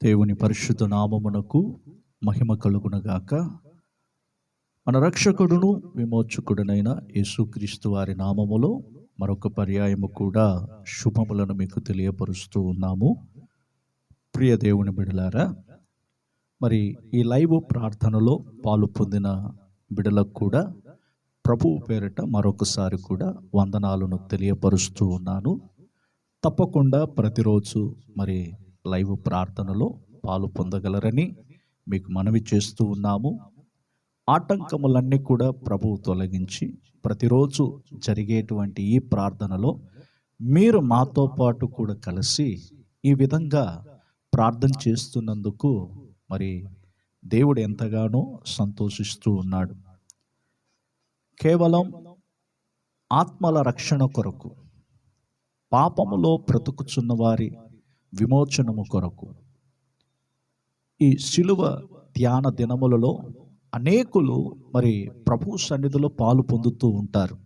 దేవుని పరిశుద్ధ నామమునకు మహిమ కలుగునగాక. మన రక్షకుడును విమోచకుడునైన యేసుక్రీస్తు వారి నామములో మరొక పర్యాయము కూడా శుభములను మీకు తెలియపరుస్తూ ఉన్నాము. ప్రియ దేవుని బిడలారా, మరి ఈ లైవ్ ప్రార్థనలో పాలు పొందిన బిడలకు కూడా ప్రభువు పేరిట మరొకసారి కూడా వందనాలను తెలియపరుస్తూ ఉన్నాను. తప్పకుండా ప్రతిరోజు మరి లైవ్ ప్రార్థనలో పాలు పొందగలరని మీకు మనవి చేస్తూ ఉన్నాము. ఆటంకములన్నీ కూడా ప్రభువు తొలగించి ప్రతిరోజు జరిగేటువంటి ఈ ప్రార్థనలో మీరు మాతో పాటు కూడా కలిసి ఈ విధంగా ప్రార్థన చేస్తున్నందుకు మరి దేవుడు ఎంతగానో సంతోషిస్తూ ఉన్నాడు. కేవలం ఆత్మల రక్షణ కొరకు, పాపములో బ్రతుకుచున్న వారి విమోచనము కొరకు ఈ శిలువ ధ్యాన దినములలో అనేకులు మరి ప్రభు సన్నిధిలో పాలు పొందుతూ ఉంటారు.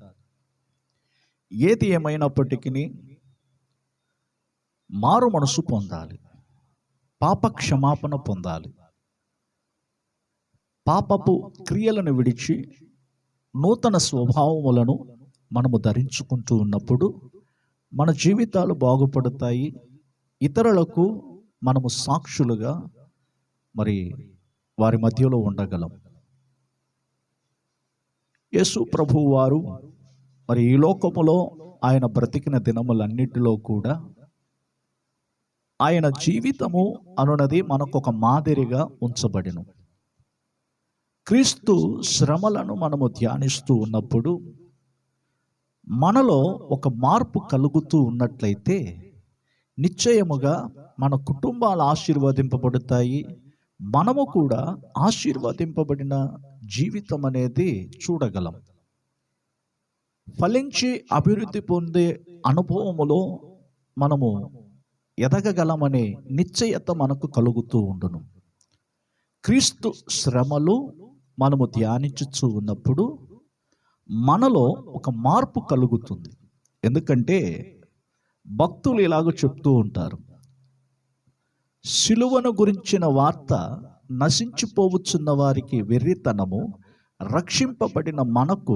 ఏది ఏమైనప్పటికీ మారు మనసు పొందాలి, పాప క్షమాపణ పొందాలి, పాపపు క్రియలను విడిచి నూతన స్వభావములను మనము ధరించుకుంటూ ఉన్నప్పుడు మన జీవితాలు బాగుపడతాయి. ఇతరులకు మనము సాక్షులుగా మరి వారి మధ్యలో ఉండగలం. యేసు ప్రభువు వారు మరి ఈ లోకములో ఆయన బ్రతికిన దినములన్నిటిలో కూడా ఆయన జీవితము అనున్నది మనకు ఒక మాదిరిగా ఉంచబడిను. క్రీస్తు శ్రమలను మనము ధ్యానిస్తూ ఉన్నప్పుడు మనలో ఒక మార్పు కలుగుతూ ఉన్నట్లయితే నిశ్చయముగా మన కుటుంబాలు ఆశీర్వదింపబడతాయి. మనము కూడా ఆశీర్వదింపబడిన జీవితం అనేది చూడగలం. ఫలించి అభివృద్ధి పొందే అనుభవములో మనము ఎదగగలమనే నిశ్చయత మనకు కలుగుతూ ఉండును. క్రీస్తు శ్రమలు మనము ధ్యానించుచూ ఉన్నప్పుడు మనలో ఒక మార్పు కలుగుతుంది. ఎందుకంటే భక్తులు ఇలాగ చెప్తూ ఉంటారు, సిలువను గురించిన వార్త నశించిపోవచ్చున్న వారికి వెర్రితనము, రక్షింపబడిన మనకు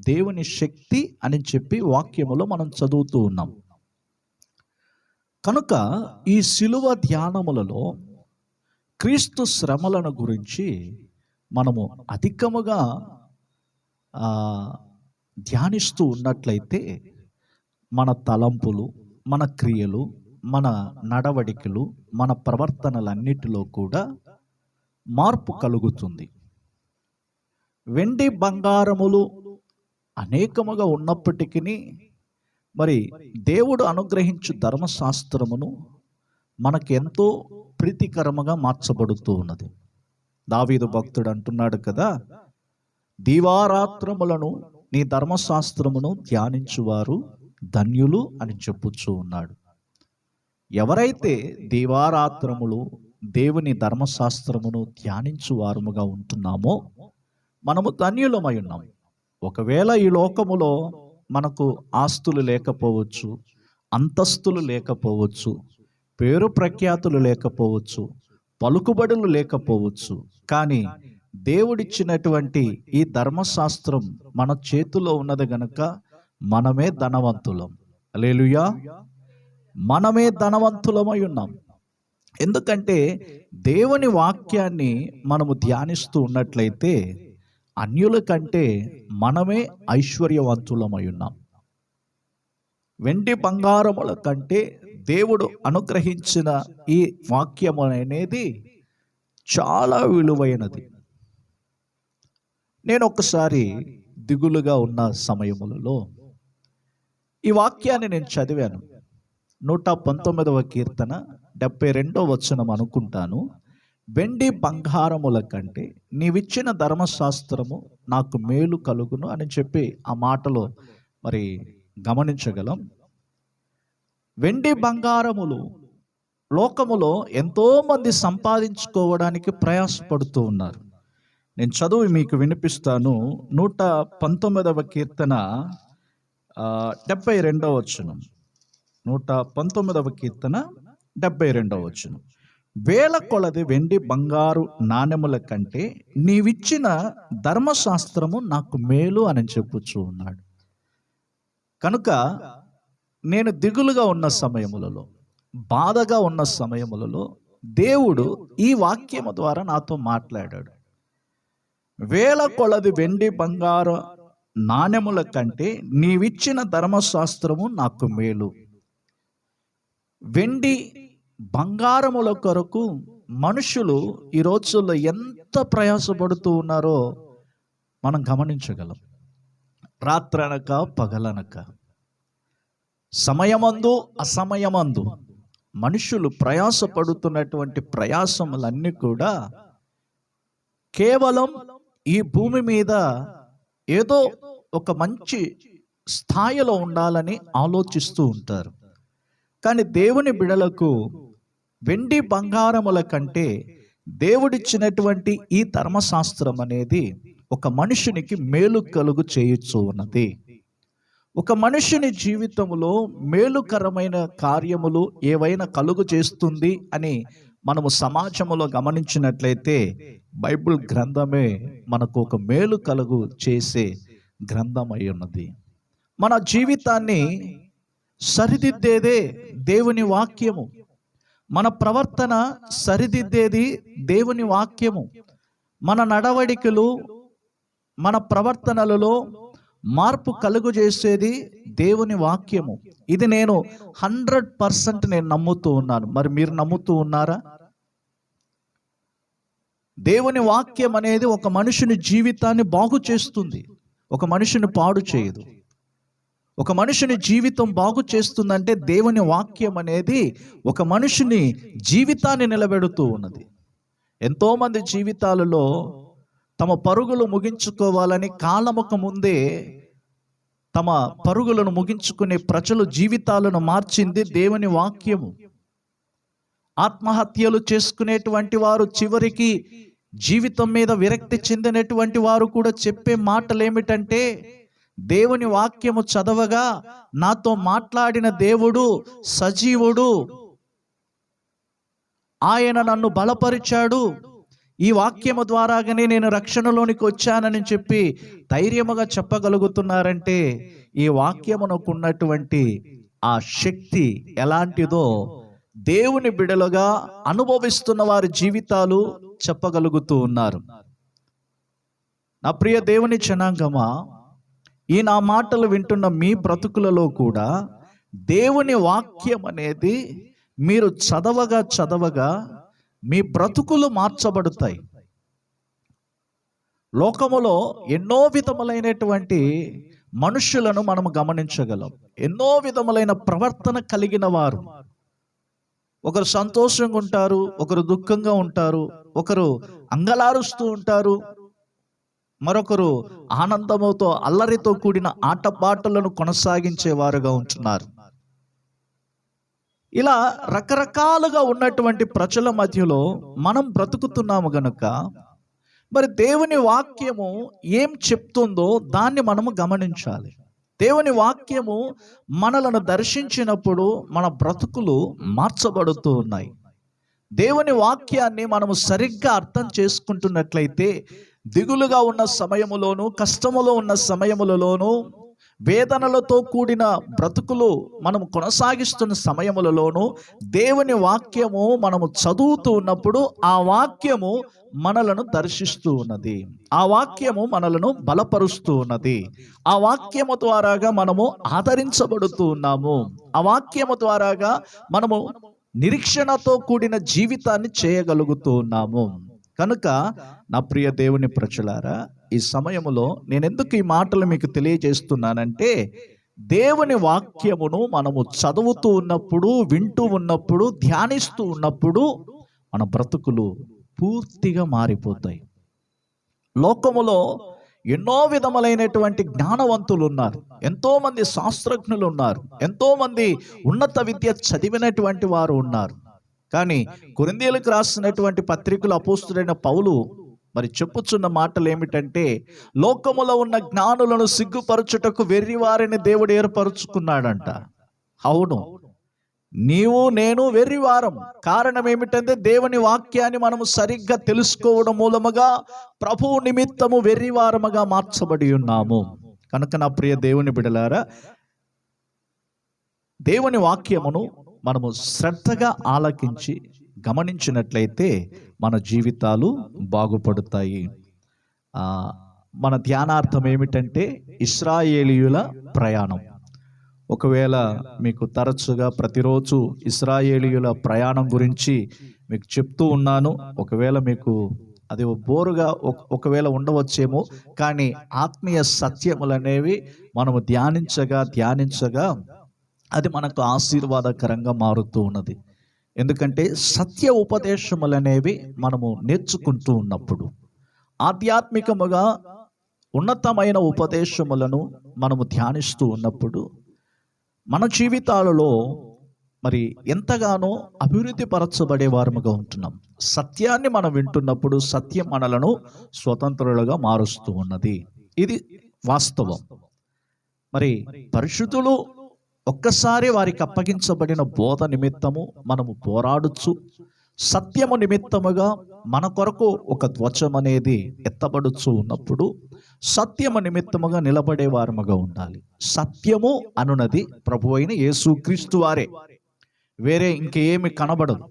దేవుని శక్తి అని చెప్పి వాక్యములో మనం చదువుతూ ఉన్నాం. కనుక ఈ సిలువ ధ్యానములలో క్రీస్తు శ్రమలను గురించి మనము అధికముగా ధ్యానిస్తూ ఉన్నట్లయితే మన తలంపులు, మన క్రియలు, మన నడవడికలు, మన ప్రవర్తనలన్నిటిలో కూడా మార్పు కలుగుతుంది. వెండి బంగారములు అనేకముగా ఉన్నప్పటికీ మరి దేవుడు అనుగ్రహించు ధర్మశాస్త్రమును మనకెంతో ప్రీతికరముగా మార్చబడుతూ ఉన్నది. దావీదు భక్తుడు అంటున్నాడు కదా, దీవారాత్రములను నీ ధర్మశాస్త్రమును ధ్యానించువారు ధన్యులు అని చెప్పుచూ ఉన్నాడు. ఎవరైతే దీవారాత్రములు దేవుని ధర్మశాస్త్రమును ధ్యానించువారముగా ఉంటున్నామో మనము ధన్యులమై ఉన్నాం. ఒకవేళ ఈ లోకములో మనకు ఆస్తులు లేకపోవచ్చు, అంతస్తులు లేకపోవచ్చు, పేరు ప్రఖ్యాతులు లేకపోవచ్చు, పలుకుబడులు లేకపోవచ్చు, కానీ దేవుడిచ్చినటువంటి ఈ ధర్మశాస్త్రం మన చేతిలో ఉన్నది గనుక మనమే ధనవంతులం. హల్లెలూయా, మనమే ధనవంతులమై ఉన్నాం. ఎందుకంటే దేవుని వాక్యాన్ని మనము ధ్యానిస్తూ ఉన్నట్లయితే అన్యుల కంటే మనమే ఐశ్వర్యవంతులమై ఉన్నాం. వెండి బంగారముల కంటే దేవుడు అనుగ్రహించిన ఈ వాక్యము అనేది చాలా విలువైనది. నేను ఒకసారి దిగులుగా ఉన్న సమయములలో ఈ వాక్యాన్ని నేను చదివాను. 119వ కీర్తన 72వ వచనం అనుకుంటాను. వెండి బంగారముల కంటే నీవిచ్చిన ధర్మశాస్త్రము నాకు మేలు కలుగును అని చెప్పి ఆ మాటలో మరి గమనించగలం. వెండి బంగారములు లోకములో ఎంతోమంది సంపాదించుకోవడానికి ప్రయాసపడుతూ ఉన్నారు. నేను చదువు మీకు వినిపిస్తాను. 119వ కీర్తన 72వ వచనం. 119వ కీర్తన 72వ వచనం. వేల కొలది వెండి బంగారు నాణెముల కంటే నీవిచ్చిన ధర్మశాస్త్రము నాకు మేలు అని చెప్పుచూ ఉన్నాడు. కనుక నేను దిగులుగా ఉన్న సమయములలో, బాధగా ఉన్న సమయములలో దేవుడు ఈ వాక్యము ద్వారా నాతో మాట్లాడాడు. వేల కొలది వెండి బంగారు నాణెముల కంటే నీవిచ్చిన ధర్మశాస్త్రము నాకు మేలు. వెండి బంగారముల కొరకు మనుషులు ఈ రోజుల్లో ఎంత ప్రయాసపడుతూ ఉన్నారో మనం గమనించగలం. రాత్రనక పగలనక, సమయమందు అసమయమందు మనుషులు ప్రయాసపడుతున్నటువంటి ప్రయాసములన్నీ కూడా కేవలం ఈ భూమి మీద ఏదో ఒక మంచి స్థాయిలో ఉండాలని ఆలోచిస్తూ ఉంటారు. కానీ దేవుని బిడలకు వెండి బంగారముల కంటే దేవుడిచ్చినటువంటి ఈ ధర్మశాస్త్రం అనేది ఒక మనుషునికి మేలు కలుగు చేయొచ్చు ఉన్నది. ఒక మనుషుని జీవితంలో మేలుకరమైన కార్యములు ఏవైనా కలుగు చేస్తుంది అని మనము సమాజంలో గమనించినట్లయితే బైబిల్ గ్రంథమే మనకు ఒక మేలు కలుగు చేసే గ్రంథం అయి ఉన్నది. మన జీవితాన్ని సరిదిద్దేదే దేవుని వాక్యము. మన ప్రవర్తన సరిదిద్దేది దేవుని వాక్యము. మన నడవడికలు, మన ప్రవర్తనలలో మార్పు కలుగు చేసేది దేవుని వాక్యము. ఇది నేను 100% నేను నమ్ముతూ ఉన్నాను. మరి మీరు నమ్ముతూ ఉన్నారా? దేవుని వాక్యం అనేది ఒక మనుషుని జీవితాన్ని బాగు చేస్తుంది, ఒక మనుషుని పాడు చేయదు. ఒక మనుషుని జీవితం బాగు చేస్తుందంటే దేవుని వాక్యం అనేది ఒక మనుషుని జీవితాన్ని నిలబెడుతూ ఉన్నది. ఎంతోమంది జీవితాలలో తమ పరుగులు ముగించుకోవాలని కాలముక ముందే తమ పరుగులను ముగించుకునే ప్రజలు జీవితాలను మార్చింది దేవుని వాక్యము. ఆత్మహత్యలు చేసుకునేటువంటి వారు చివరికి జీవితం మీద విరక్తి చెందినటువంటి వారు కూడా చెప్పే మాటలు ఏమిటంటే, దేవుని వాక్యము చదవగా నాతో మాట్లాడిన దేవుడు సజీవుడు, ఆయన నన్ను బలపరిచాడు, ఈ వాక్యము ద్వారాగానే నేను రక్షణలోనికి వచ్చానని చెప్పి ధైర్యముగా చెప్పగలుగుతున్నారంటే ఈ వాక్యమునకు ఉన్నటువంటి ఆ శక్తి ఎలాంటిదో దేవుని బిడలుగా అనుభవిస్తున్న వారి జీవితాలు చెప్పగలుగుతూ ఉన్నారు. నా ప్రియ దేవుని జనాంగమా, ఈ నా మాటలు వింటున్న మీ బ్రతుకులలో కూడా దేవుని వాక్యం అనేది మీరు చదవగా మీ బ్రతుకులు మార్చబడతాయి. లోకములో ఎన్నో విధములైనటువంటి మనుషులను మనము గమనించగలం. ఎన్నో విధములైన ప్రవర్తన కలిగిన వారు. ఒకరు సంతోషంగా ఉంటారు, ఒకరు దుఃఖంగా ఉంటారు, ఒకరు అంగలారుస్తూ ఉంటారు, మరొకరు ఆనందముతో అల్లరితో కూడిన ఆటపాటలను కొనసాగించేవారుగా ఉంటున్నారు. ఇలా రకరకాలుగా ఉన్నటువంటి ప్రజల మధ్యలో మనం బ్రతుకుతున్నాము గనుక మరి దేవుని వాక్యము ఏం చెప్తుందో దాన్ని మనము గమనించాలి. దేవుని వాక్యము మనలను దర్శించినప్పుడు మన బ్రతుకులు మార్చబడుతూ ఉన్నాయి. దేవుని వాక్యాన్ని మనము సరిగ్గా అర్థం చేసుకుంటున్నట్లయితే దిగులుగా ఉన్న సమయములోను, కష్టములో ఉన్న సమయములలోను, వేదనలతో కూడిన బ్రతుకులు మనము కొనసాగిస్తున్న సమయములలోనూ దేవుని వాక్యము మనము చదువుతూ ఉన్నప్పుడు ఆ వాక్యము మనలను దర్శిస్తూ ఉన్నది, ఆ వాక్యము మనలను బలపరుస్తూ ఉన్నది, ఆ వాక్యము ద్వారాగా మనము ఆదరించబడుతూ ఉన్నాము, ఆ వాక్యము ద్వారాగా మనము నిరీక్షణతో కూడిన జీవితాన్ని చేయగలుగుతూ ఉన్నాము. కనుక నా ప్రియ దేవుని ప్రజలారా, ఈ సమయములో నేను ఎందుకు ఈ మాటలు మీకు తెలియజేస్తున్నానంటే, దేవుని వాక్యమును మనము చదువుతూ ఉన్నప్పుడు, వింటూ ఉన్నప్పుడు, ధ్యానిస్తూ ఉన్నప్పుడు మన బ్రతుకులు పూర్తిగా మారిపోతాయి. లోకములో ఎన్నో విధములైనటువంటి జ్ఞానవంతులు ఉన్నారు, ఎంతో మంది శాస్త్రజ్ఞులు ఉన్నారు, ఎంతో మంది ఉన్నత విద్య చదివినటువంటి వారు ఉన్నారు. కానీ కొరింథీయులకు రాసినటువంటి పత్రికలు అపోస్తుడైన పౌలు మరి చెప్పుచున్న మాటలు ఏమిటంటే, లోకములో ఉన్న జ్ఞానులను సిగ్గుపరచుటకు వెర్రివారిని దేవుడు ఏర్పరచుకున్నాడంట. అవును, నీవు నేను వెర్రివారం. కారణం ఏమిటంటే దేవుని వాక్యాన్ని మనము సరిగ్గా తెలుసుకోవడం మూలముగా ప్రభువు నిమిత్తము వెర్రివారముగా మార్చబడి ఉన్నాము. కనుక నా ప్రియ దేవుని బిడ్డలారా, దేవుని వాక్యమును మనము శ్రద్ధగా ఆలకించి గమనించినట్లయితే మన జీవితాలు బాగుపడతాయి. మన ధ్యానార్థం ఏమిటంటే ఇశ్రాయేలీయుల ప్రయాణం. ఒకవేళ మీకు తరచుగా ప్రతిరోజు ఇశ్రాయేలీయుల ప్రయాణం గురించి మీకు చెప్తూ ఉన్నాను, ఒకవేళ మీకు అది బోరుగా ఒకవేళ ఉండవచ్చేమో, కానీ ఆత్మీయ సత్యములు అనేవి మనము ధ్యానించగా అది మనకు ఆశీర్వాదకరంగా మారుతూ ఉన్నది. ఎందుకంటే సత్య ఉపదేశములు అనేవి మనము నేర్చుకుంటూ ఉన్నప్పుడు, ఆధ్యాత్మికముగా ఉన్నతమైన ఉపదేశములను మనము ధ్యానిస్తూ ఉన్నప్పుడు మన జీవితాలలో మరి ఎంతగానో అభివృద్ధి పరచబడే వారముగా ఉంటున్నాం. సత్యాన్ని మనం వింటున్నప్పుడు సత్యం మనలను స్వతంత్రులుగా మారుస్తూ ఉన్నది. ఇది వాస్తవం. మరి పరిశుద్ధులు ఒక్కసారి వారికి అప్పగించబడిన బోధ నిమిత్తము మనము పోరాడుచు సత్యము నిమిత్తముగా మన కొరకు ఒక ధ్వజం అనేది ఎత్తబడుచు ఉన్నప్పుడు సత్యము నిమిత్తముగా నిలబడే వారముగా ఉండాలి. సత్యము అనున్నది ప్రభు అయిన యేసుక్రీస్తు వారే, వేరే ఇంకేమి కనబడదు.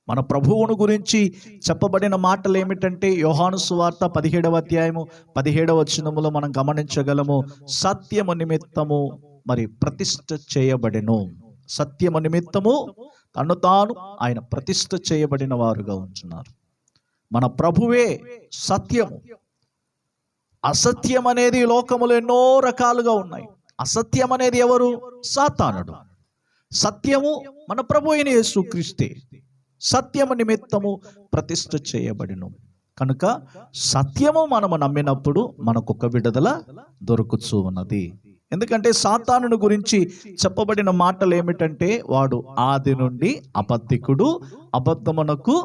మన ప్రభువును గురించి చెప్పబడిన మాటలు ఏమిటంటే యోహాను సువార్త 17వ అధ్యాయము 17వ వచనములో మనం గమనించగలము. సత్యము నిమిత్తము మరి ప్రతిష్ఠ చేయబడెను. సత్యము నిమిత్తము తను తాను ఆయన ప్రతిష్ఠ చేయబడిన వారుగా ఉంటున్నారు. మన ప్రభువే సత్యము. అసత్యం అనేది లోకములో ఎన్నో రకాలుగా ఉన్నాయి. అసత్యం అనేది ఎవరు? సాతానుడు. సత్యము మన ప్రభు అయిన యేసుక్రీస్తే. సత్యము నిమిత్తము ప్రతిష్ఠ చేయబడిను. కనుక సత్యము మనము నమ్మినప్పుడు మనకొక విడుదల దొరుకుతూ ఉన్నది. ఎందుకంటే సాతానుని గురించి చెప్పబడిన మాటలు ఏమిటంటే వాడు ఆది నుండి అబద్ధికుడు, అబద్ధమునకు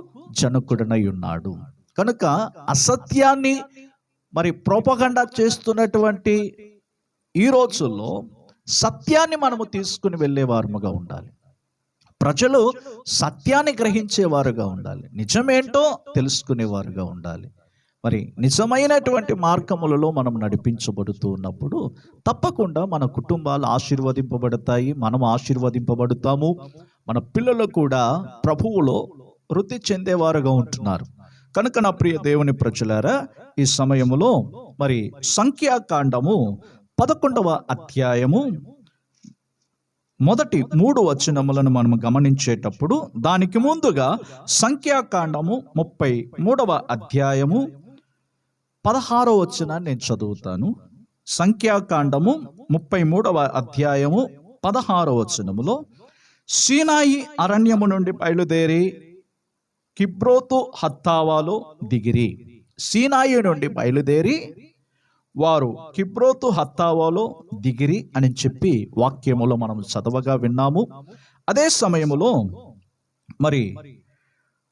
జనకుడనై ఉన్నాడు. కనుక అసత్యాన్ని మరి ప్రోపగండా చేస్తున్నటువంటి ఈ రోజుల్లో సత్యాన్ని మనము తీసుకుని వెళ్ళేవారుగా ఉండాలి. ప్రజలు సత్యాన్ని గ్రహించేవారుగా ఉండాలి. నిజమేంటో తెలుసుకునేవారుగా ఉండాలి. మరి నిజమైనటువంటి మార్గములలో మనం నడిపించబడుతూ ఉన్నప్పుడు తప్పకుండా మన కుటుంబాలు ఆశీర్వదింపబడతాయి, మనం ఆశీర్వదింపబడతాము. మన పిల్లలు కూడా ప్రభువులో వృద్ధి చెందేవారుగా ఉంటున్నారు. కనుక నా ప్రియ దేవుని ప్రజలారా, ఈ సమయములో మరి సంఖ్యాకాండము 11వ అధ్యాయము మొదటి 3 వచనములను మనం గమనించేటప్పుడు, దానికి ముందుగా సంఖ్యాకాండము 33వ అధ్యాయము 16వ వచనాన్ని నేను చదువుతాను. సంఖ్యాకాండము 33వ అధ్యాయము 16వ వచనములో, సీనాయి అరణ్యము నుండి బయలుదేరి కిబ్రోతు హత్తావాలో దిగిరి. సీనాయి నుండి బయలుదేరి వారు కిబ్రోతు హత్తావాలో దిగిరి అని చెప్పి వాక్యములో మనం చదవగా విన్నాము. అదే సమయములో మరి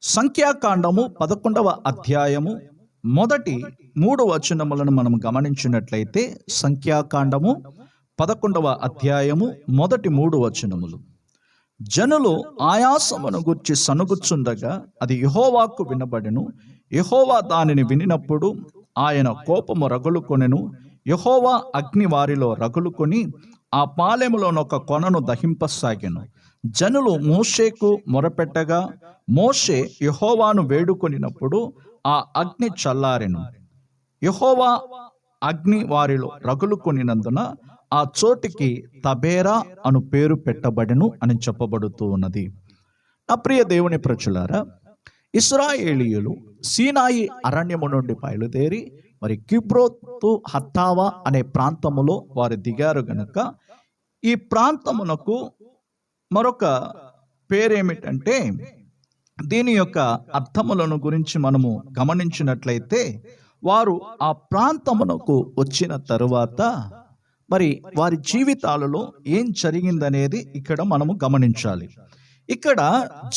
సంఖ్యాకాండము 11వ అధ్యాయము మొదటి 3 వచనములను మనం గమనించినట్లయితే, సంఖ్యాకాండము 11వ అధ్యాయము మొదటి 3 వచనములు, జనులు ఆయాసమును గుర్చి సనుగుచుండగా అది యెహోవాకు వినబడెను. యెహోవా దానిని వినినప్పుడు ఆయన కోపము రగులుకొనెను. యెహోవా అగ్ని వారిలో రగులుకొని ఆ పాలెములోనొక కొనను దహింపసాగెను. జనులు మోషేకు మొరపెట్టగా మోషే యెహోవాను వేడుకొనినప్పుడు ఆ అగ్ని చల్లారెను. యెహోవా అగ్ని వారిలో రగులుకొనినందున ఆ చోటికి తబేరా అను పేరు పెట్టబడెను అని చెప్పబడుతూ ఉన్నది. నా ప్రియ దేవుని ప్రజలారా, ఇశ్రాయేలీయులు సీనాయి అరణ్యము నుండి బయలుదేరి మరి కిబ్రోతు హత్తావా అనే ప్రాంతములో వారు దిగారు గనుక ఈ ప్రాంతమునకు మరొక పేరేమిటంటే, దీని యొక్క అర్థములను గురించి మనము గమనించినట్లయితే, వారు ఆ ప్రాంతమునకు వచ్చిన తరువాత మరి వారి జీవితాలలో ఏం జరిగిందనేది ఇక్కడ మనము గమనించాలి. ఇక్కడ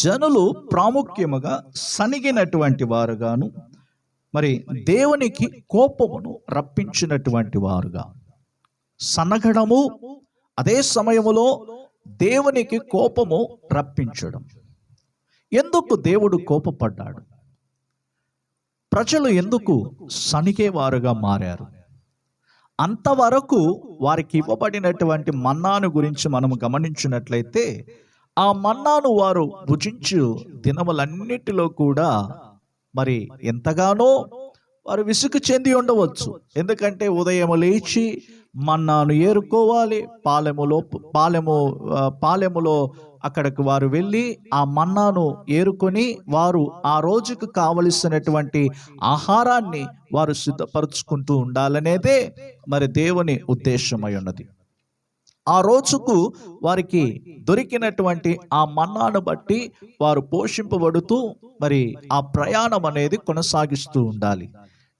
జనులు ప్రాముఖ్యముగా సనిగినటువంటి వారుగాను, మరి దేవునికి కోపమును రప్పించినటువంటి వారుగా సనగడము, అదే సమయములో దేవునికి కోపము రప్పించడం. ఎందుకు దేవుడు కోపపడ్డాడు? ప్రజలు ఎందుకు సణిగేవారుగా మారారు? అంతవరకు వారికి ఇవ్వబడినటువంటి మన్నాను గురించి మనం గమనించినట్లయితే, ఆ మన్నాను వారు భుజించు దినములన్నిటిలో కూడా మరి ఎంతగానో వారు విసుగు చెంది ఉండవచ్చు. ఎందుకంటే ఉదయం లేచి మన్నాను ఏరుకోవాలి, పాలెములో అక్కడికి వారు వెళ్ళి ఆ మన్నాను ఏరుకొని వారు ఆ రోజుకు కావలసినటువంటి ఆహారాన్ని వారు సిద్ధపరుచుకుంటూ ఉండాలనేదే మరి దేవుని ఉద్దేశమై ఉన్నది. ఆ రోజుకు వారికి దొరికినటువంటి ఆ మన్నాను బట్టి వారు పోషింపబడుతూ మరి ఆ ప్రయాణం అనేది కొనసాగిస్తూ ఉండాలి.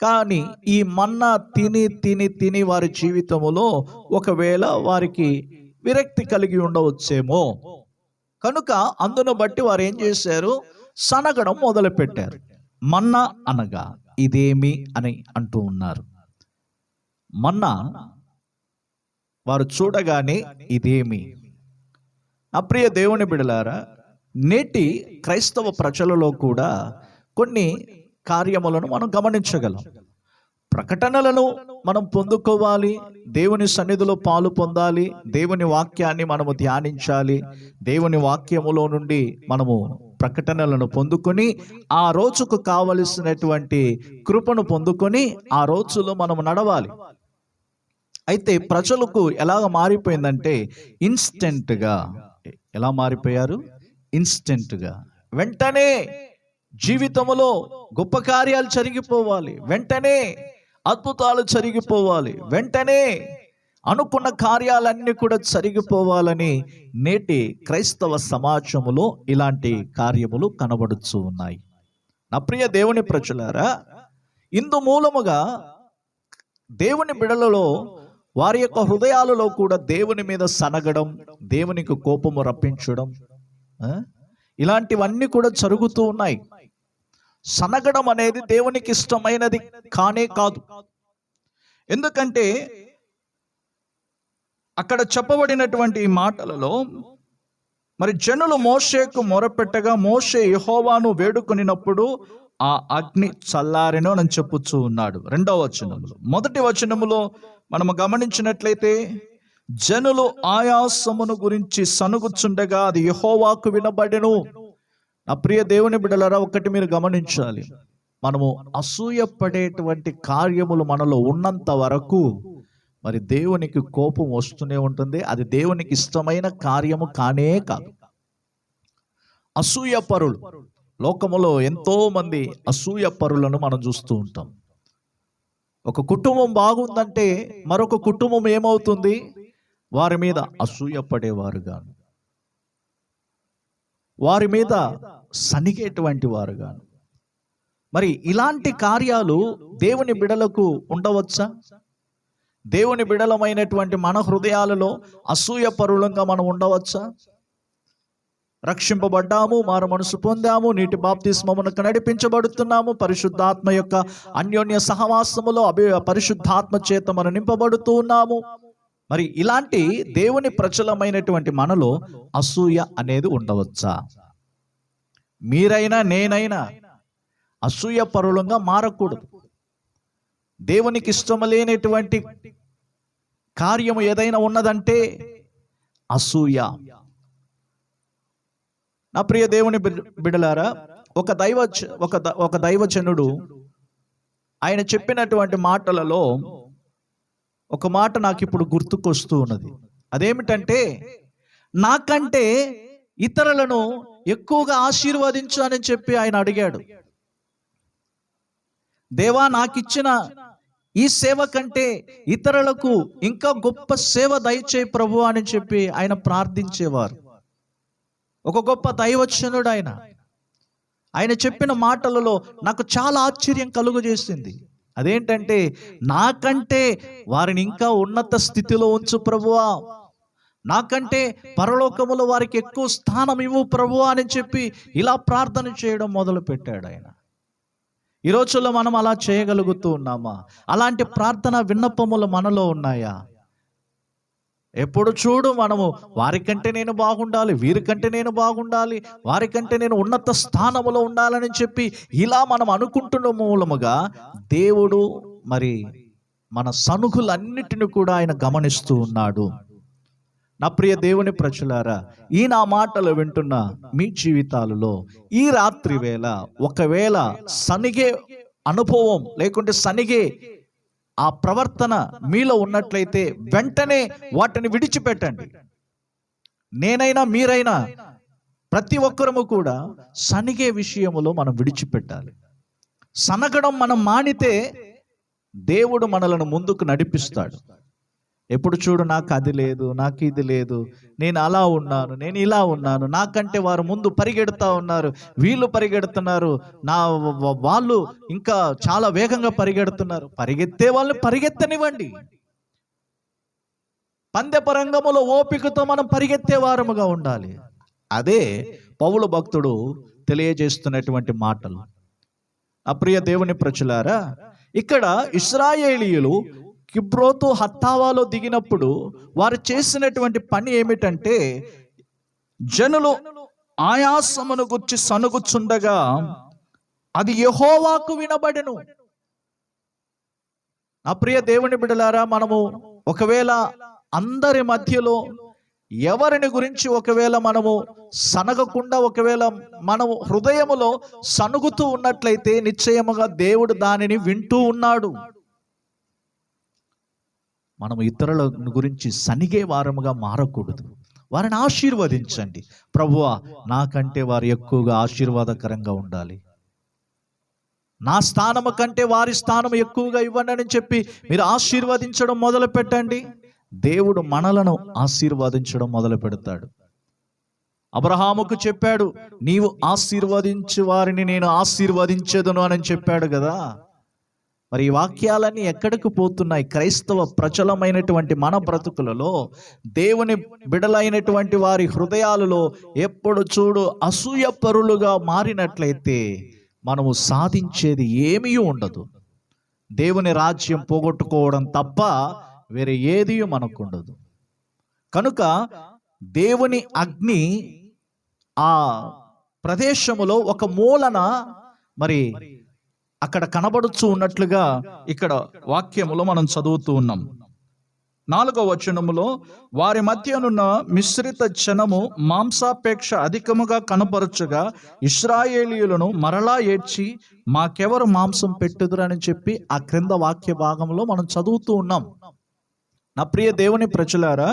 కానీ ఈ మన్నా తిని తిని తిని వారి జీవితంలో ఒకవేళ వారికి విరక్తి కలిగి ఉండవచ్చేమో కనుక అందును బట్టి వారు ఏం చేశారు? సనగడం మొదలు పెట్టారు. మన్నా అనగా ఇదేమి అని అంటూ ఉన్నారు. మన్నా వారు చూడగానే ఇదేమి? నా ప్రియ దేవుని బిడ్డలారా, నేటి క్రైస్తవ ప్రజలలో కూడా కొన్ని కార్యములను మనం గమనించగలం. ప్రకటనలను మనం పొందుకోవాలి, దేవుని సన్నిధిలో పాలు పొందాలి, దేవుని వాక్యాన్ని మనము ధ్యానించాలి, దేవుని వాక్యములో నుండి మనము ప్రకటనలను పొందుకొని ఆ రోజుకు కావలసినటువంటి కృపను పొందుకొని ఆ రోజులో మనము నడవాలి. అయితే ప్రజలకు ఎలాగ మారిపోయిందంటే ఇన్స్టెంట్గా. ఎలా మారిపోయారు? ఇన్స్టెంట్గా. వెంటనే జీవితంలో గొప్ప కార్యాలు జరిగిపోవాలి, వెంటనే అద్భుతాలు జరిగిపోవాలి, వెంటనే అనుకున్న కార్యాలన్నీ కూడా జరిగిపోవాలని నేటి క్రైస్తవ సమాజములో ఇలాంటి కార్యములు కనబడుతూ ఉన్నాయి. నా ప్రియ దేవుని ప్రజలారా, ఇందు మూలముగా దేవుని బిడలలో వారి యొక్క హృదయాలలో కూడా దేవుని మీద సనగడం, దేవునికి కోపము రప్పించడం, ఇలాంటివన్నీ కూడా జరుగుతూ ఉన్నాయి. సనగడం అనేది దేవునికి ఇష్టమైనది కానే కాదు. ఎందుకంటే అక్కడ చెప్పబడినటువంటి మాటలలో మరి జనులు మోషేకు మొరపెట్టగా మోషే యెహోవాను వేడుకొనినప్పుడు ఆ అగ్ని చల్లారెను అని చెప్పుచూ ఉన్నాడు. 2వ వచనములో. 1వ వచనములో మనము గమనించినట్లయితే జనులు ఆయాసమును గురించి సనుగుచుండగా అది యెహోవాకు వినబడెను. నా ప్రియ దేవుని బిడ్డలారా, ఒకటి మీరు గమనించాలి. మనము అసూయపడేటువంటి కార్యములు మనలో ఉన్నంత వరకు మరి దేవునికి కోపం వస్తూనే ఉంటుంది. అది దేవునికి ఇష్టమైన కార్యము కానే కాదు. అసూయపరులు, లోకములో ఎంతో మంది అసూయపరులను మనం చూస్తూ ఉంటాం. ఒక కుటుంబం బాగుందంటే మరొక కుటుంబం ఏమవుతుంది? వారి మీద అసూయపడేవారుగాను, వారి మీద సనిగేటువంటి వారుగాను. మరి ఇలాంటి కార్యాలు దేవుని బిడలకు ఉండవచ్చా? దేవుని బిడలమైనటువంటి మన హృదయాలలో అసూయపరులంగా మనం ఉండవచ్చా? రక్షింపబడ్డాము, మారు మనసు పొందాము, నీటి బాప్తిస్మమునకు నడిపించబడుతున్నాము, పరిశుద్ధాత్మ యొక్క అన్యోన్య సహవాసములో పరిశుద్ధాత్మ చేత మనం నింపబడుతూ ఉన్నాము. మరి ఇలాంటి దేవుని ప్రజలమైనటువంటి మనలో అసూయ అనేది ఉండవచ్చా? మీరైనా నేనైనా అసూయ పరులంగా మారకూడదు. దేవునికి ఇష్టం లేనటువంటి కార్యము ఏదైనా ఉన్నదంటే అసూయ. నా ప్రియ దేవుని బిడ్డలారా, ఒక దైవజనుడు ఆయన చెప్పినటువంటి మాటలలో ఒక మాట నాకు ఇప్పుడు గుర్తుకొస్తూ ఉన్నది. అదేమిటంటే, నాకంటే ఇతరులను ఎక్కువగా ఆశీర్వదించు అని చెప్పి ఆయన అడిగాడు. దేవా, నాకిచ్చిన ఈ సేవ కంటే ఇతరులకు ఇంకా గొప్ప సేవ దయచేయి ప్రభు అని చెప్పి ఆయన ప్రార్థించేవారు. ఒక గొప్ప దైవజనుడు ఆయన చెప్పిన మాటలలో నాకు చాలా ఆశ్చర్యం కలుగజేసింది. అదేంటంటే, నాకంటే వారిని ఇంకా ఉన్నత స్థితిలో ఉంచు ప్రభువా, నాకంటే పరలోకములో వారికి ఎక్కువ స్థానం ఇవ్వు ప్రభువా అని చెప్పి ఇలా ప్రార్థన చేయడం మొదలు పెట్టాడు ఆయన. ఈ రోజుల్లో మనం అలా చేయగలుగుతూ ఉన్నామా? అలాంటి ప్రార్థన విన్నపములు మనలో ఉన్నాయా? ఎప్పుడు చూడు మనము వారికంటే నేను బాగుండాలి, వీరికంటే నేను బాగుండాలి, వారికంటే నేను ఉన్నత స్థానములో ఉండాలని చెప్పి ఇలా మనం అనుకుంటున్న మూలముగా దేవుడు మరి మన సనుగులన్నిటిని కూడా ఆయన గమనిస్తూ ఉన్నాడు. నా ప్రియ దేవుని ప్రజలారా, ఈ నా మాటలు వింటున్న మీ జీవితాలలో ఈ రాత్రి వేళ ఒకవేళ సనిగే అనుభవం లేకుంటే సనిగే ఆ ప్రవర్తన మీలో ఉన్నట్లయితే వెంటనే వాటిని విడిచిపెట్టండి. నేనైనా మీరైనా ప్రతి ఒక్కరము కూడా సనిగే విషయములో మనం విడిచిపెట్టాలి. సనగడం మనం మానితే దేవుడు మనలను ముందుకు నడిపిస్తాడు. ఎప్పుడు చూడు నాకు అది లేదు, నాకు ఇది లేదు, నేను అలా ఉన్నాను, నేను ఇలా ఉన్నాను, నాకంటే వారు ముందు పరిగెడుతూ ఉన్నారు, వీళ్ళు పరిగెడుతున్నారు, వాళ్ళు ఇంకా చాలా వేగంగా పరిగెడుతున్నారు. పరిగెత్తే వాళ్ళని పరిగెత్తనివ్వండి. పందెపు రంగములో ఓపికతో మనం పరిగెత్తే వారముగా ఉండాలి. అదే పౌలు భక్తుడు తెలియజేస్తున్నటువంటి మాటలు. అప్రియ దేవుని ప్రజలారా, ఇక్కడ ఇశ్రాయేలీయులు కిబ్రోతు హత్తావాలో దిగినప్పుడు వారు చేసినటువంటి పని ఏమిటంటే, జనులు ఆయాసమును గుర్చి సనుగుచుండగా అది యెహోవాకు వినబడెను. నా ప్రియ దేవుని బిడ్డలారా, మనము ఒకవేళ అందరి మధ్యలో ఎవరిని గురించి ఒకవేళ మనము సనగకుండా ఒకవేళ మనము హృదయములో సనుగుతూ ఉన్నట్లయితే నిశ్చయముగా దేవుడు దానిని వింటూ ఉన్నాడు. మనము ఇతరుల గురించి సనిగే వారముగా మారకూడదు. వారిని ఆశీర్వదించండి. ప్రభువా, నాకంటే వారు ఎక్కువగా ఆశీర్వాదకరంగా ఉండాలి, నా స్థానము కంటే వారి స్థానం ఎక్కువగా ఇవ్వండి అని చెప్పి మీరు ఆశీర్వదించడం మొదలు పెట్టండి. దేవుడు మనలను ఆశీర్వదించడం మొదలు పెడతాడు. అబ్రహాముకు చెప్పాడు, నీవు ఆశీర్వదించు వారిని నేను ఆశీర్వదించేదను అని చెప్పాడు కదా. మరి ఈ వాక్యాలన్నీ ఎక్కడికి పోతున్నాయి? క్రైస్తవ ప్రజలమైనటువంటి మన బ్రతుకులలో దేవుని బిడలైనటువంటి వారి హృదయాలలో ఎప్పుడు చూడు అసూయపరులుగా మారినట్లయితే మనము సాధించేది ఏమీ ఉండదు. దేవుని రాజ్యం పోగొట్టుకోవడం తప్ప వేరే ఏది మనకుండదు. కనుక దేవుని అగ్ని ఆ ప్రదేశములో ఒక మూలన మరి అక్కడ కనబడుచు ఉన్నట్లుగా ఇక్కడ వాక్యములో మనం చదువుతూ ఉన్నాం. 4వ వచనములో, వారి మధ్యనున్న మిశ్రిత జనము మాంసాపేక్ష అధికముగా కనపరచుగా ఇశ్రాయేలీయులను మరలా ఏడ్చి మాకెవరు మాంసం పెట్టుదురని చెప్పి ఆ క్రింద వాక్య భాగంలో మనం చదువుతూ ఉన్నాం. నా ప్రియ దేవుని ప్రజలారా,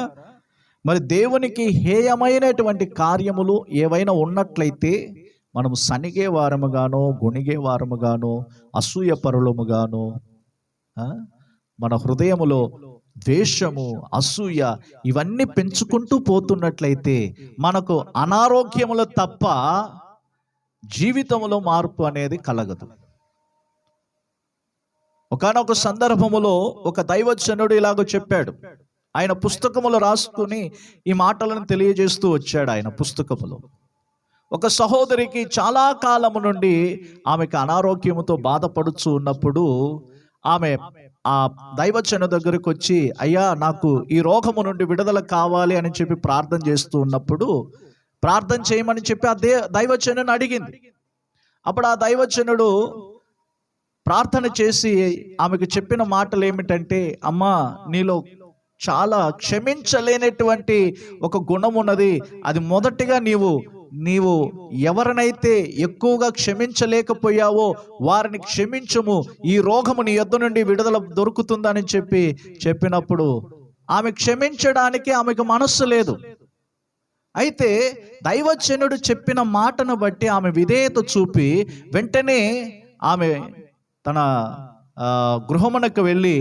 మరి దేవునికి హేయమైనటువంటి కార్యములు ఏవైనా ఉన్నట్లయితే మనము సనిగే వారముగానో గొణిగే వారముగానో అసూయపరులముగానో మన హృదయములో ద్వేషము, అసూయ ఇవన్నీ పెంచుకుంటూ పోతున్నట్లయితే మనకు అనారోగ్యములు తప్ప జీవితంలో మార్పు అనేది కలగదు. ఒకానొక సందర్భములో ఒక దైవజనుడు ఇలాగ చెప్పాడు. ఆయన పుస్తకములో రాసుకుని ఈ మాటలను తెలియజేస్తూ వచ్చాడు. ఆయన పుస్తకములో ఒక సహోదరికి చాలా కాలము నుండి ఆమెకు అనారోగ్యముతో బాధపడుచు ఉన్నప్పుడు ఆమె ఆ దైవజను దగ్గరకు వచ్చి, అయ్యా నాకు ఈ రోగము నుండి విడుదల కావాలి అని చెప్పి ప్రార్థన చేస్తూ ఉన్నప్పుడు ప్రార్థన చేయమని చెప్పి ఆ దైవజనుని అడిగింది. అప్పుడు ఆ దైవజనుడు ప్రార్థన చేసి ఆమెకు చెప్పిన మాటలు ఏమిటంటే, అమ్మా, నీలో చాలా క్షమించలేనటువంటి ఒక గుణం ఉన్నది. అది మొదటిగా నీవు ఎవరినైతే ఎక్కువగా క్షమించలేకపోయావో వారిని క్షమించుము, ఈ రోగము నీ యొద్ద నుండి విడుదల దొరుకుతుందని చెప్పినప్పుడు ఆమె క్షమించడానికి ఆమెకు మనస్సు లేదు. అయితే దైవజనుడు చెప్పిన మాటను బట్టి ఆమె విధేయత చూపి వెంటనే ఆమె తన గృహమునకు వెళ్ళి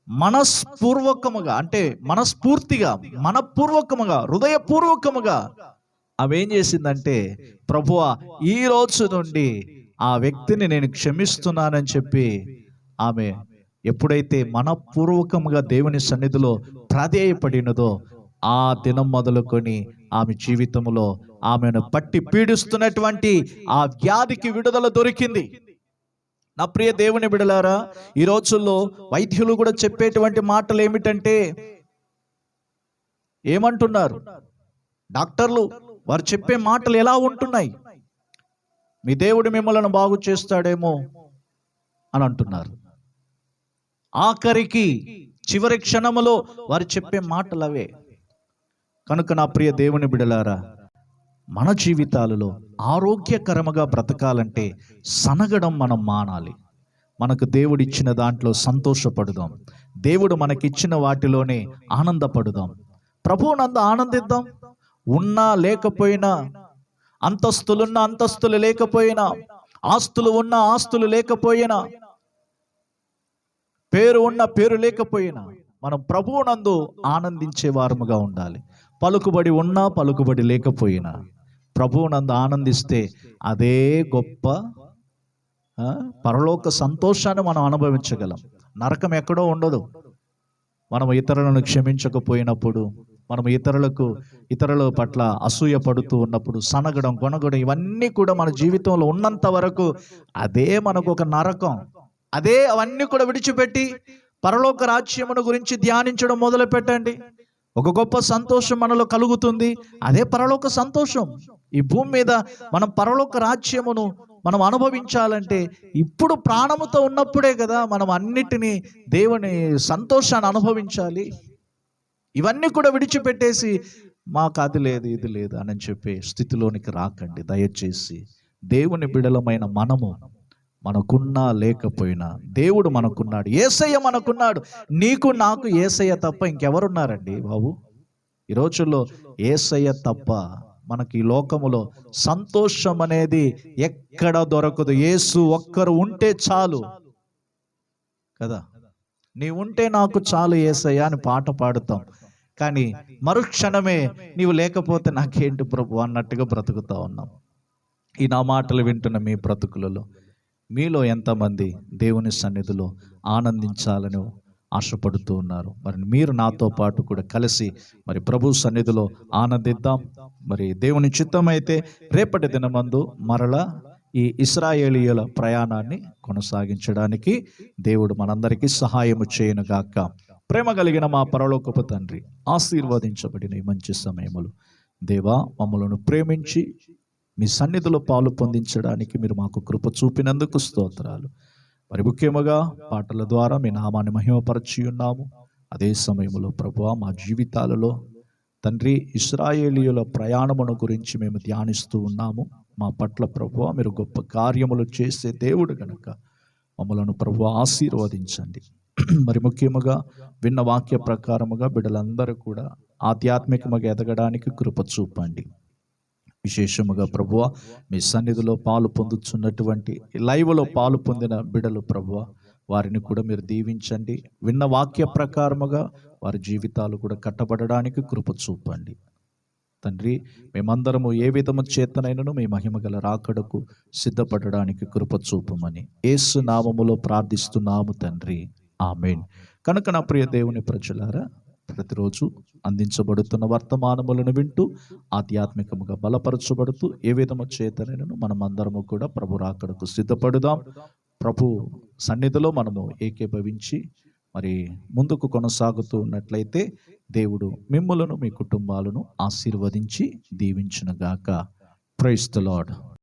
మనస్పూర్వకముగా, అంటే మనస్ఫూర్తిగా, మనపూర్వకముగా, హృదయపూర్వకముగా ఆమె ఏం చేసిందంటే, ప్రభువా, ఈ రోజు నుండి ఆ వ్యక్తిని నేను క్షమిస్తున్నానని చెప్పి ఆమె ఎప్పుడైతే మనపూర్వకముగా దేవుని సన్నిధిలో ప్రాధేయపడినదో ఆ దినం మొదలుకొని ఆమె జీవితంలో ఆమెను పట్టి పీడిస్తున్నటువంటి ఆ వ్యాధికి విడుదల దొరికింది. నా ప్రియ దేవుని బిడలారా, ఈ రోజుల్లో వైద్యులు కూడా చెప్పేటువంటి మాటలు ఏమిటంటే, ఏమంటున్నారు? డాక్టర్లు వారు చెప్పే మాటలు ఎలా ఉంటున్నాయి? మీ దేవుడు మిమ్మల్ని బాగు చేస్తాడేమో అని అంటున్నారు. ఆఖరికి చివరి క్షణములో వారు చెప్పే మాటలు అవే. కనుక నా ప్రియ దేవుని బిడలారా, మన జీవితాలలో ఆరోగ్యకరముగా బ్రతకాలంటే సనగడం మనం మానాలి. మనకు దేవుడిచ్చిన దాంట్లో సంతోషపడుదాం. దేవుడు మనకిచ్చిన వాటిలోనే ఆనందపడుదాం. ప్రభువునందు ఆనందిద్దాం. ఉన్నా లేకపోయినా, అంతస్తులున్నా అంతస్తులు లేకపోయినా, ఆస్తులు ఉన్నా ఆస్తులు లేకపోయినా, పేరు ఉన్న పేరు లేకపోయినా, మనం ప్రభువునందు ఆనందించే వారముగా ఉండాలి. పలుకుబడి ఉన్నా పలుకుబడి లేకపోయినా ప్రభువునందు ఆనందిస్తే అదే గొప్ప పరలోక సంతోషాన్ని మనం అనుభవించగలం. నరకం ఎక్కడో ఉండదు. మనం ఇతరులను క్షమించకపోయినప్పుడు, మనం ఇతరుల పట్ల అసూయ పడుతూ ఉన్నప్పుడు, సనగడం, గొనగడం, ఇవన్నీ కూడా మన జీవితంలో ఉన్నంత వరకు అదే మనకు ఒక నరకం. అవన్నీ కూడా విడిచిపెట్టి పరలోక రాజ్యమును గురించి ధ్యానించడం మొదలు పెట్టండి. ఒక గొప్ప సంతోషం మనలో కలుగుతుంది. అదే పరలోక సంతోషం. ఈ భూమి మీద మనం పరలోక రాజ్యమును మనం అనుభవించాలంటే ఇప్పుడు ప్రాణముతో ఉన్నప్పుడే కదా మనం అన్నిటినీ దేవుని సంతోషాన్ని అనుభవించాలి. ఇవన్నీ కూడా విడిచిపెట్టేసి మాకు అది లేదు ఇది లేదు అని చెప్పే స్థితిలోనికి రాకండి దయచేసి. దేవుని బిడలమైన మనకున్నా లేకపోయినా దేవుడు మనకున్నాడు. యేసయ్య మనకున్నాడు. నీకు నాకు యేసయ్య తప్ప ఇంకెవరున్నారండి బాబు? ఈ రోజుల్లో యేసయ్య తప్ప మనకి ఈ లోకములో సంతోషం అనేది ఎక్కడ దొరకదు. యేసు ఒక్కరు ఉంటే చాలు కదా. నీ ఉంటే నాకు చాలు యేసయ్య అని పాట పాడుతాం. కానీ మరుక్షణమే నీవు లేకపోతే నాకేంటి ప్రభు అన్నట్టుగా బ్రతుకుతా ఉన్నాం. ఈ నా మాటలు వింటున్న మీ బ్రతుకులలో మీలో ఎంతమంది దేవుని సన్నిధిలో ఆనందించాలని ఆశపడుతూ ఉన్నారు? మరి మీరు నాతో పాటు కూడా కలిసి మరి ప్రభు సన్నిధిలో ఆనందిద్దాం. మరి దేవుని చిత్తమైతే రేపటి దినమందు మరలా ఈ ఇశ్రాయేలీయుల ప్రయాణాన్ని కొనసాగించడానికి దేవుడు మనందరికీ సహాయము చేయనుగాక. ప్రేమ కలిగిన మా పరలోకపు తండ్రి, ఆశీర్వదించబడిన ఈ మంచి సమయములు దేవా, మమ్మలను ప్రేమించి మీ సన్నిధిలో పాలు పొందించడానికి మీరు మాకు కృప చూపినందుకు స్తోత్రాలు. మరి ముఖ్యముగా పాటల ద్వారా మీ నామాన్ని మహిమపరచి ఉన్నాము. అదే సమయంలో ప్రభువా, మా జీవితాలలో తండ్రి ఇశ్రాయేలీయుల ప్రయాణమును గురించి మేము ధ్యానిస్తూ ఉన్నాము. మా పట్ల ప్రభువా మీరు గొప్ప కార్యములు చేసే దేవుడు గనుక మమ్మలను ప్రభువా ఆశీర్వదించండి. మరి ముఖ్యముగా విన్న వాక్య ప్రకారముగా బిడ్డలందరూ కూడా ఆధ్యాత్మికముగా ఎదగడానికి కృప చూపండి. విశేషముగా ప్రభువా మీ సన్నిధిలో పాలు పొందుతున్నటువంటి లైవ్లో పాలు పొందిన బిడ్డలు ప్రభువా, వారిని కూడా మీరు దీవించండి. విన్న వాక్య ప్రకారముగా వారి జీవితాలు కూడా కట్టబడడానికి కృప చూపండి తండ్రి. మేమందరము ఏ విధము చేతనైనను మీ మహిమ గల రాకడకు సిద్ధపడడానికి కృప చూపమని యేసు నామములో ప్రార్థిస్తున్నాము తండ్రి, ఆమేన్. కనుక నా ప్రియ దేవుని ప్రజలారా, ప్రతిరోజు అందించబడుతున్న వర్తమానములను వింటూ ఆధ్యాత్మికముగా బలపరచబడుతూ ఏ విధము చేతనైనను మనం అందరము కూడా ప్రభు రాకడకు సిద్ధపడుదాం. ప్రభు సన్నిధిలో మనము ఏకీభవించి మరి ముందుకు కొనసాగుతూ ఉన్నట్లయితే దేవుడు మిమ్ములను మీ కుటుంబాలను ఆశీర్వదించి దీవించునుగాక. Praise the lord.